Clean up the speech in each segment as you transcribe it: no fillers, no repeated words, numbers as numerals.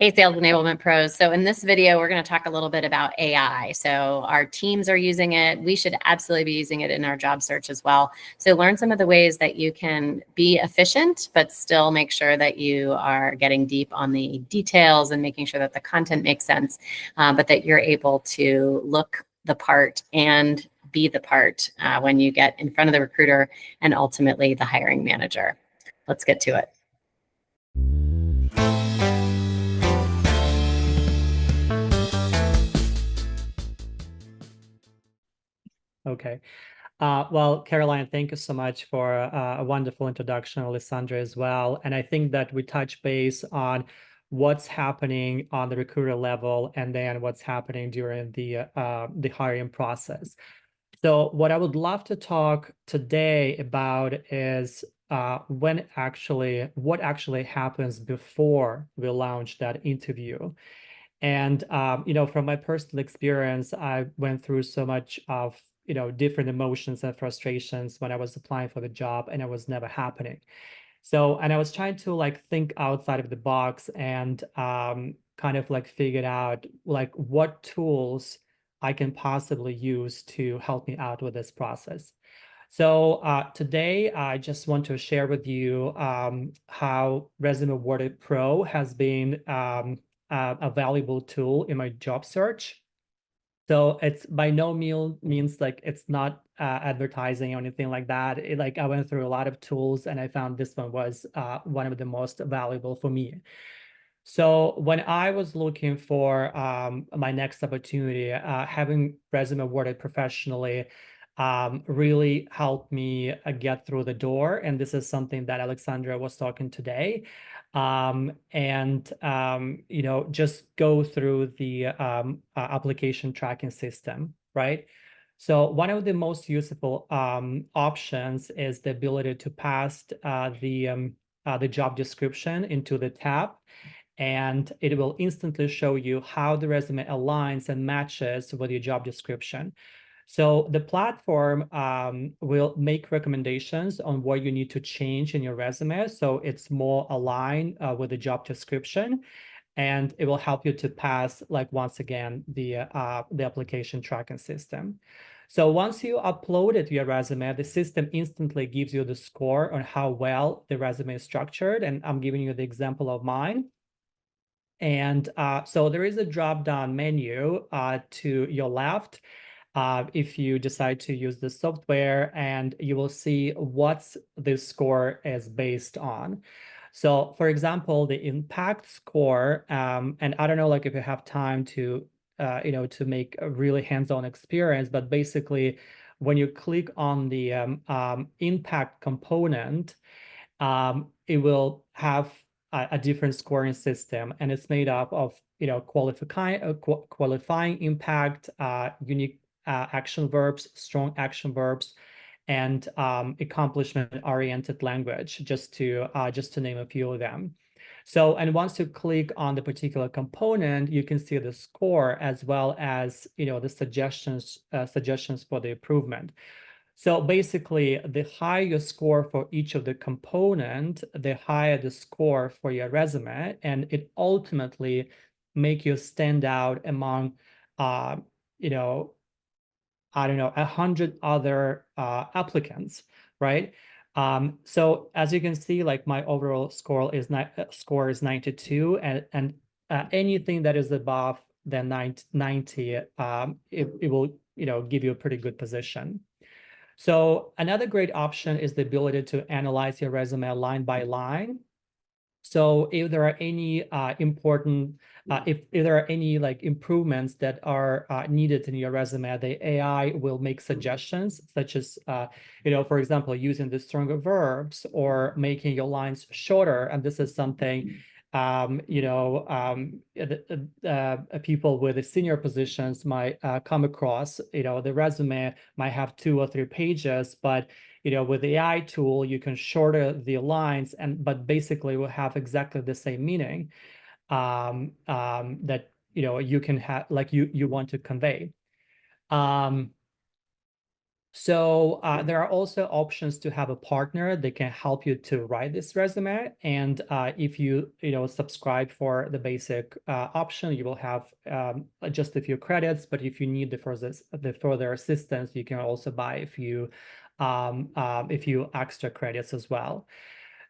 Hey, Sales Enablement Pros. So in this video, we're going to talk a little bit about AI. So our teams are using it. We should absolutely be using it in our job search as well. So learn some of the ways that you can be efficient, but still make sure that you are getting deep on the details and making sure that the content makes sense, but that you're able to look the part and be the part when you get in front of the recruiter and ultimately the hiring manager. Let's get to it. Okay. Well, Caroline, thank you so much for a wonderful introduction, Alessandra, as well. And I think that we touch base on what's happening on the recruiter level and then what's happening during the hiring process. So what I would love to talk today about is what actually happens before we launch that interview. And from my personal experience, I went through so much of different emotions and frustrations when I was applying for the job, and it was never happening. So, and I was trying to think outside of the box and kind of figure out what tools I can possibly use to help me out with this process. So today, I just want to share with you how Resume Awarded Pro has been a valuable tool in my job search. So it's by no means it's not advertising or anything like that. I went through a lot of tools and I found this one was one of the most valuable for me. So when I was looking for my next opportunity, having Resume Awarded professionally really helped me get through the door. And this is something that Alexandra was talking today. Just go through the application tracking system, right? So one of the most useful options is the ability to pass the job description into the tab, and it will instantly show you how the resume aligns and matches with your job description. So the platform will make recommendations on what you need to change in your resume so it's more aligned with the job description, and it will help you to pass, once again, the application tracking system. So once you upload it to your resume, the system instantly gives you the score on how well the resume is structured, and I'm giving you the example of mine. And so there is a drop-down menu to your left if you decide to use the software, and you will see what the score is based on. So for example, the impact score, and I don't know if you have time to to make a really hands-on experience, but basically when you click on the impact component, it will have a different scoring system, and it's made up of qualifying impact, unique action verbs, strong action verbs, and accomplishment-oriented language, just to name a few of them. So, and once you click on the particular component, you can see the score as well as the suggestions for the improvement. So basically, the higher your score for each of the component, the higher the score for your resume, and it ultimately make you stand out among, I don't know, 100 other applicants, right? So as you can see, my overall score is 92, and anything that is above than 90, it will give you a pretty good position. So another great option is the ability to analyze your resume line by line. So if there are any if there are any improvements that are needed in your resume, the AI will make suggestions, such as, for example, using the stronger verbs or making your lines shorter. And this is something people with the senior positions might come across. The resume might have 2 or 3 pages, but with the AI tool, you can shorten the lines, but basically will have exactly the same meaning that you can have, you want to convey. So there are also options to have a partner that can help you to write this resume. And if you subscribe for the basic option, you will have just a few credits. But if you need the further assistance, you can also buy a few extra credits as well.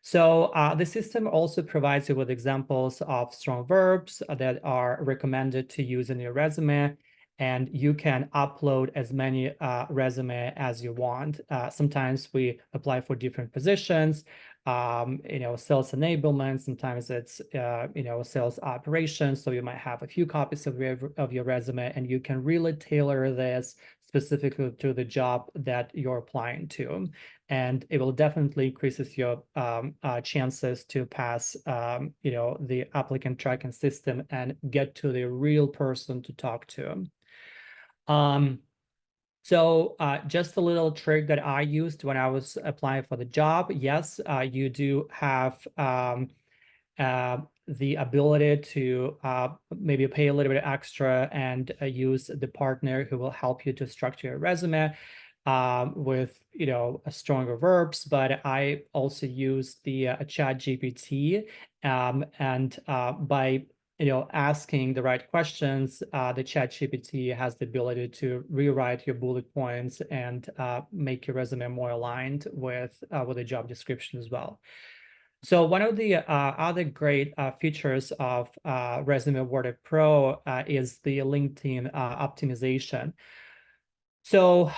So the system also provides you with examples of strong verbs that are recommended to use in your resume, and you can upload as many resume as you want. Sometimes we apply for different positions, sales enablement. Sometimes it's sales operations. So you might have a few copies of your resume, and you can really tailor this specifically to the job that you're applying to. And it will definitely increases your chances to pass, the applicant tracking system and get to the real person to talk to. So just a little trick that I used when I was applying for the job. Yes, you do have the ability to maybe pay a little bit extra and use the partner who will help you to structure your resume with stronger verbs. But I also use the ChatGPT, and by asking the right questions, the ChatGPT has the ability to rewrite your bullet points and make your resume more aligned with the job description as well. So one of the other great features of Resume Worded Pro is the LinkedIn optimization. So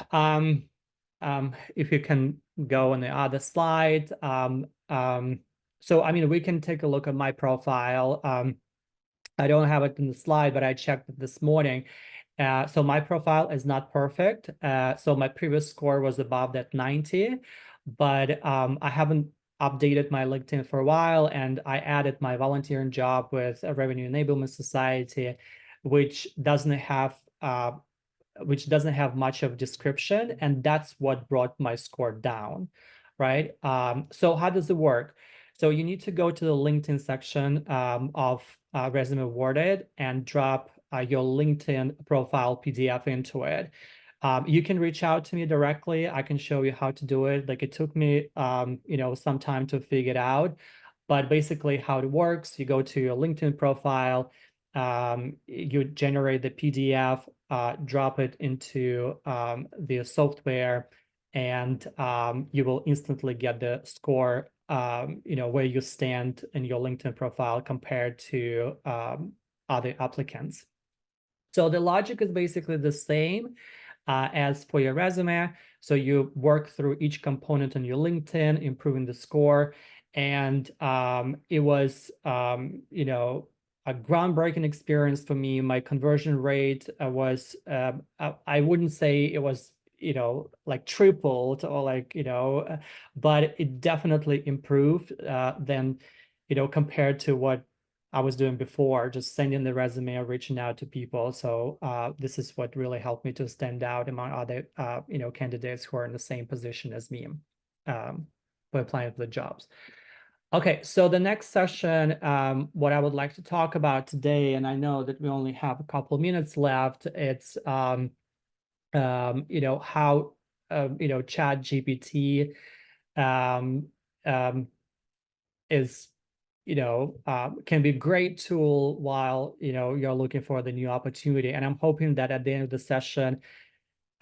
if you can go on the other slide. So I mean, we can take a look at my profile. I don't have it in the slide, but I checked it this morning. So my profile is not perfect. So my previous score was above that 90, but I haven't updated my LinkedIn for a while, and I added my volunteering job with a Revenue Enablement Society, which doesn't have much of description, and that's what brought my score down, right? So how does it work? So you need to go to the LinkedIn section of Resume Worded and drop your LinkedIn profile PDF into it. You can reach out to me directly. I can show you how to do it. Like, it took me, some time to figure it out, but basically how it works, you go to your LinkedIn profile, you generate the PDF, drop it into the software, and you will instantly get the score, where you stand in your LinkedIn profile compared to other applicants. So the logic is basically the same as for your resume. So you work through each component on your LinkedIn, improving the score. And it was, a groundbreaking experience for me. My conversion rate was, I wouldn't say it was, like tripled or like, but it definitely improved than, compared to what I was doing before, just sending the resume or reaching out to people. So this is what really helped me to stand out among other, candidates who are in the same position as me, for applying for the jobs. Okay, so the next session, what I would like to talk about today, and I know that we only have a couple of minutes left, it's, how, ChatGPT is, can be a great tool while, you're looking for the new opportunity. And I'm hoping that at the end of the session,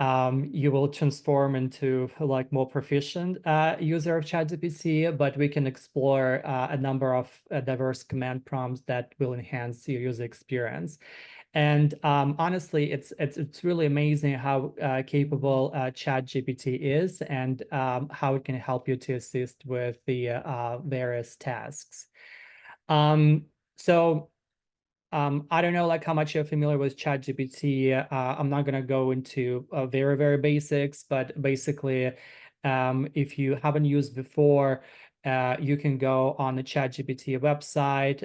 you will transform into like more proficient user of ChatGPT, but we can explore a number of diverse command prompts that will enhance your user experience. And honestly, it's really amazing how capable ChatGPT is, and how it can help you to assist with the various tasks. So I don't know like how much you're familiar with ChatGPT. I'm not going to go into very, very basics, but basically, if you haven't used before, you can go on the ChatGPT website.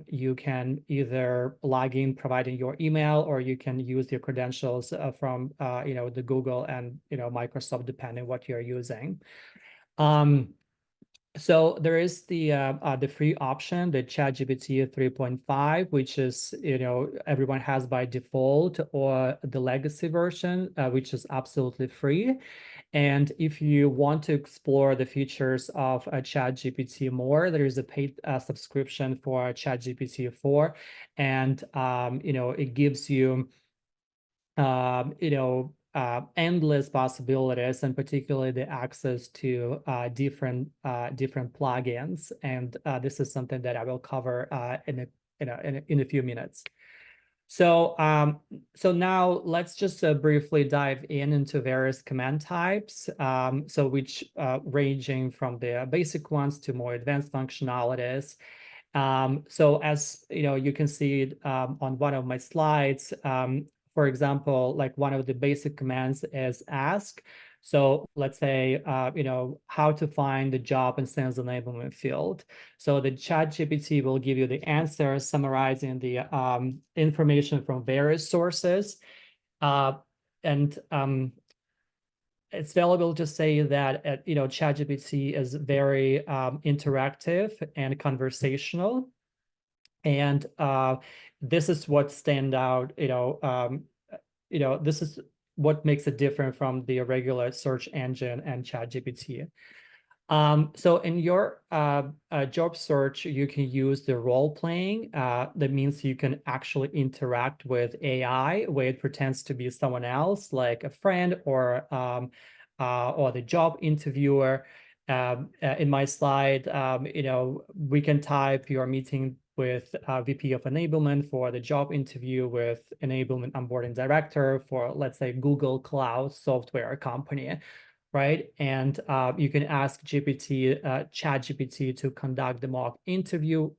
You can either log in providing your email, or you can use your credentials from the Google and Microsoft, depending what you're using. So there is the free option, the ChatGPT 3.5, which is, everyone has by default, or the legacy version, which is absolutely free. And if you want to explore the features of ChatGPT more, there is a paid subscription for ChatGPT 4, and it gives you endless possibilities, and particularly the access to different plugins. And this is something that I will cover in a few minutes. So now let's just briefly dive into various command types. So which ranging from the basic ones to more advanced functionalities. So as you can see on one of my slides, for example, like one of the basic commands is ask. So let's say, how to find the job in sales enablement field. So the ChatGPT will give you the answer summarizing the information from various sources. And it's valuable to say that ChatGPT is very interactive and conversational, and this is what stand out. This is what makes it different from the regular search engine and ChatGPT. So in your job search, you can use the role playing. That means you can actually interact with AI where it pretends to be someone else, like a friend or the job interviewer. In my slide, we can type your meeting with VP of enablement for the job interview with enablement onboarding director for, let's say, Google Cloud software company. Right. And you can ask ChatGPT to conduct the mock interview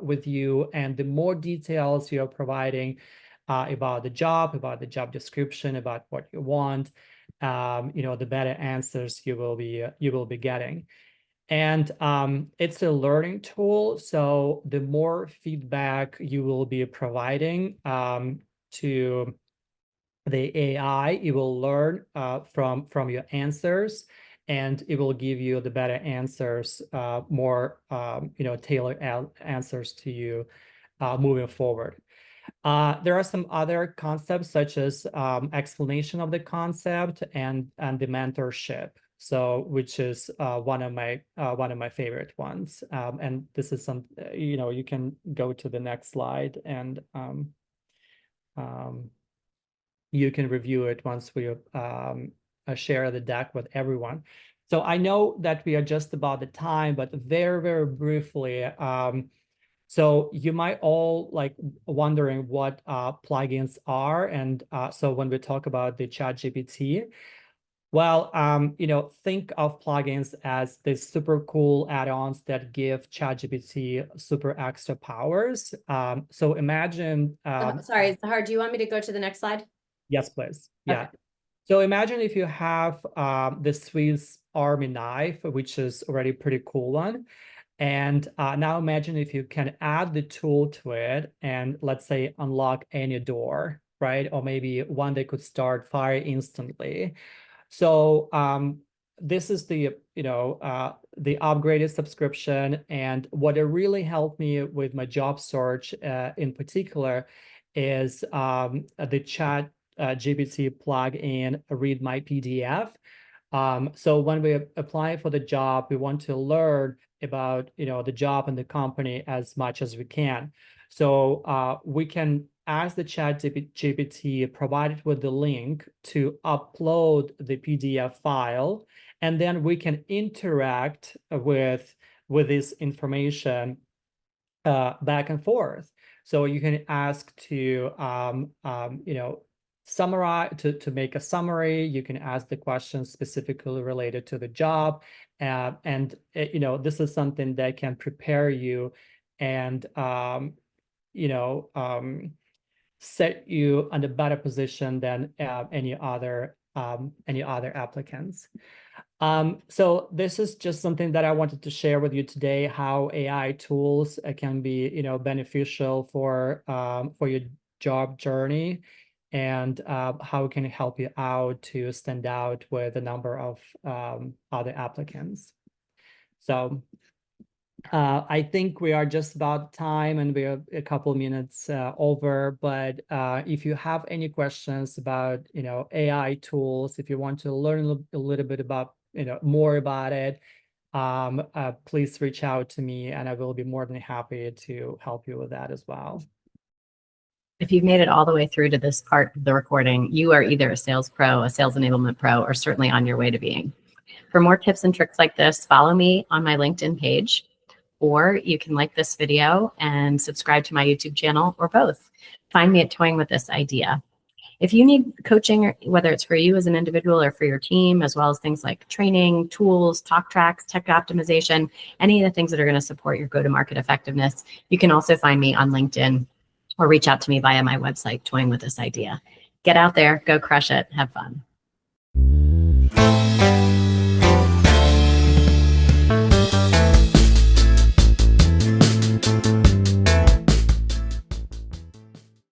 with you. And the more details you're providing about the job description, about what you want, the better answers you will be getting. And it's a learning tool. So the more feedback you will be providing to the AI, it will learn from your answers, and it will give you the better answers, more tailored answers to you moving forward. There are some other concepts such as explanation of the concept and the mentorship. So, which is one of my favorite ones. And this is some, you can go to the next slide, and you can review it once we share the deck with everyone. So I know that we are just about the time, but very, very briefly, so you might all like wondering what plugins are. And so when we talk about the ChatGPT, well, think of plugins as the super cool add-ons that give ChatGPT super extra powers. So imagine. Sorry, Zahar, do you want me to go to the next slide? Yes, please. Yeah. Okay. So imagine if you have the Swiss Army knife, which is already a pretty cool one. And now imagine if you can add the tool to it and, let's say, unlock any door, right? Or maybe one that could start fire instantly. So this is the upgraded subscription. And what it really helped me with my job search in particular is the Chat GPT plugin Read My PDF. So when we apply for the job, we want to learn about the job and the company as much as we can. So we can ask the ChatGPT provided with the link to upload the PDF file, and then we can interact with this information back and forth. So you can ask to summarize, to make a summary. You can ask the questions specifically related to the job, and this is something that can prepare you and set you in a better position than any other applicants. So this is just something that I wanted to share with you today, how AI tools can be, beneficial for your job journey, and how it can help you out to stand out with a number of other applicants. So I think we are just about time and we are a couple minutes over, but if you have any questions about, AI tools, if you want to learn a little bit about, more about it, please reach out to me and I will be more than happy to help you with that as well. If you've made it all the way through to this part of the recording, you are either a sales pro, a sales enablement pro, or certainly on your way to being. For more tips and tricks like this, follow me on my LinkedIn page, or you can like this video and subscribe to my YouTube channel, or both. Find me at Toying with This Idea. If you need coaching, whether it's for you as an individual or for your team, as well as things like training, tools, talk tracks, tech optimization, any of the things that are going to support your go-to-market effectiveness, you can also find me on LinkedIn or reach out to me via my website, Toying with This Idea. Get out there, go crush it, have fun.